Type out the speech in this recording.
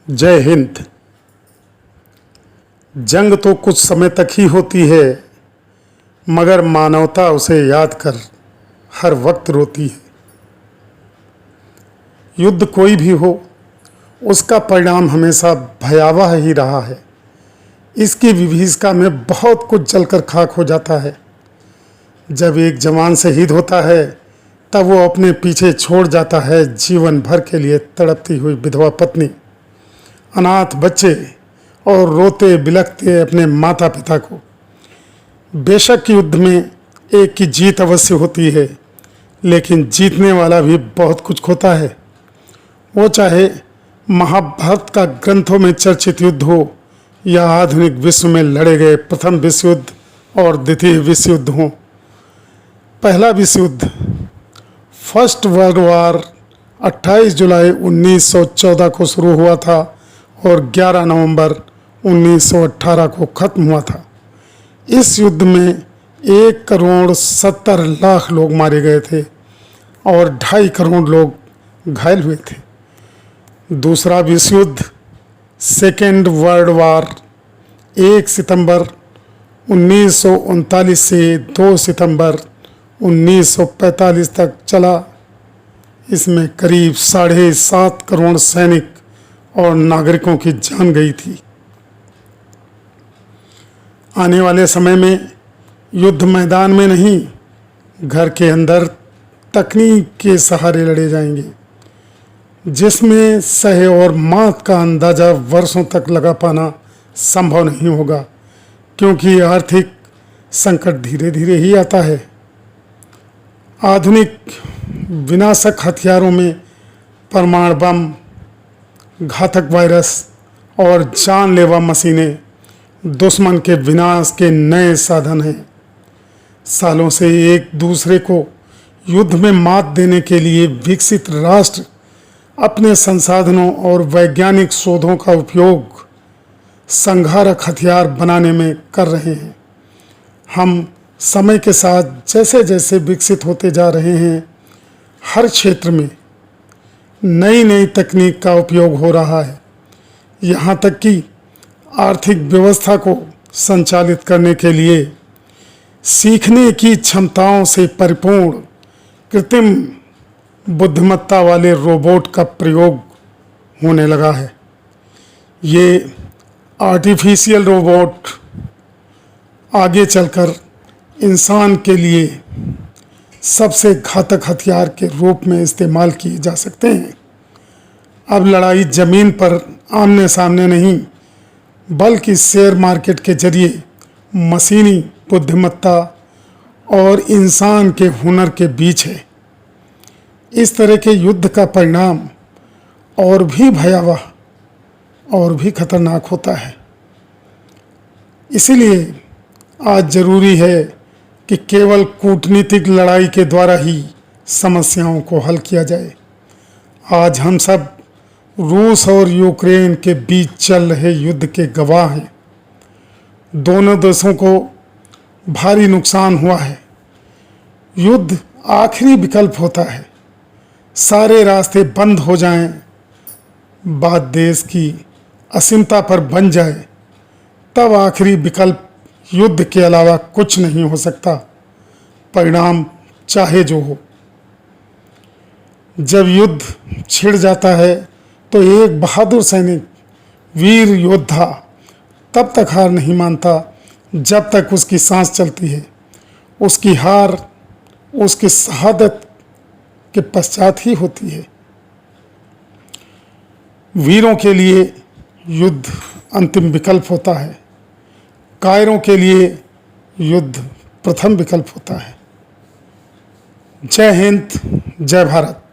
जय हिंद। जंग तो कुछ समय तक ही होती है, मगर मानवता उसे याद कर हर वक्त रोती है। युद्ध कोई भी हो, उसका परिणाम हमेशा भयावह ही रहा है। इसकी विभीषिका में बहुत कुछ जलकर खाक हो जाता है। जब एक जवान शहीद होता है, तब वो अपने पीछे छोड़ जाता है जीवन भर के लिए तड़पती हुई विधवा पत्नी, अनाथ बच्चे और रोते बिलखते अपने माता पिता को। बेशक युद्ध में एक की जीत अवश्य होती है, लेकिन जीतने वाला भी बहुत कुछ खोता है। वो चाहे महाभारत का ग्रंथों में चर्चित युद्ध हो या आधुनिक विश्व में लड़े गए प्रथम विश्व युद्ध और द्वितीय विश्व युद्ध हो। पहला विश्व युद्ध फर्स्ट वर्ल्ड वॉर 28 जुलाई 1914 को शुरू हुआ था और 11 नवंबर 1918 को खत्म हुआ था। इस युद्ध में 1,70,00,000 लोग मारे गए थे और 2.5 करोड़ लोग घायल हुए थे। दूसरा विश्व युद्ध सेकेंड वर्ल्ड वॉर 1 सितंबर 1939 से 2 सितंबर 1945 तक चला। इसमें करीब 7.5 करोड़ सैनिक और नागरिकों की जान गई थी। आने वाले समय में युद्ध मैदान में नहीं, घर के अंदर तकनीक के सहारे लड़े जाएंगे, जिसमें सहे और मात का अंदाज़ा वर्षों तक लगा पाना संभव नहीं होगा, क्योंकि आर्थिक संकट धीरे धीरे ही आता है। आधुनिक विनाशक हथियारों में परमाणु बम, घातक वायरस और जानलेवा मशीनें दुश्मन के विनाश के नए साधन हैं। सालों से एक दूसरे को युद्ध में मात देने के लिए विकसित राष्ट्र अपने संसाधनों और वैज्ञानिक शोधों का उपयोग संहारक हथियार बनाने में कर रहे हैं। हम समय के साथ जैसे जैसे विकसित होते जा रहे हैं, हर क्षेत्र में नई नई तकनीक का उपयोग हो रहा है। यहाँ तक कि आर्थिक व्यवस्था को संचालित करने के लिए सीखने की क्षमताओं से परिपूर्ण कृत्रिम बुद्धिमत्ता वाले रोबोट का प्रयोग होने लगा है। ये आर्टिफिशियल रोबोट आगे चलकर इंसान के लिए सबसे घातक हथियार के रूप में इस्तेमाल किए जा सकते हैं। अब लड़ाई जमीन पर आमने सामने नहीं, बल्कि शेयर मार्केट के जरिए मशीनी बुद्धिमत्ता और इंसान के हुनर के बीच है। इस तरह के युद्ध का परिणाम और भी भयावह और भी खतरनाक होता है। इसीलिए आज जरूरी है कि केवल कूटनीतिक लड़ाई के द्वारा ही समस्याओं को हल किया जाए। आज हम सब रूस और यूक्रेन के बीच चल रहे युद्ध के गवाह हैं। दोनों देशों को भारी नुकसान हुआ है। युद्ध आखिरी विकल्प होता है। सारे रास्ते बंद हो जाएं, बात देश की असीमता पर बन जाए, तब आखिरी विकल्प युद्ध के अलावा कुछ नहीं हो सकता, परिणाम चाहे जो हो। जब युद्ध छिड़ जाता है तो एक बहादुर सैनिक, वीर योद्धा तब तक हार नहीं मानता जब तक उसकी सांस चलती है। उसकी हार उसकी शहादत के पश्चात ही होती है। वीरों के लिए युद्ध अंतिम विकल्प होता है, कायरों के लिए युद्ध प्रथम विकल्प होता है। जय हिंद, जय भारत।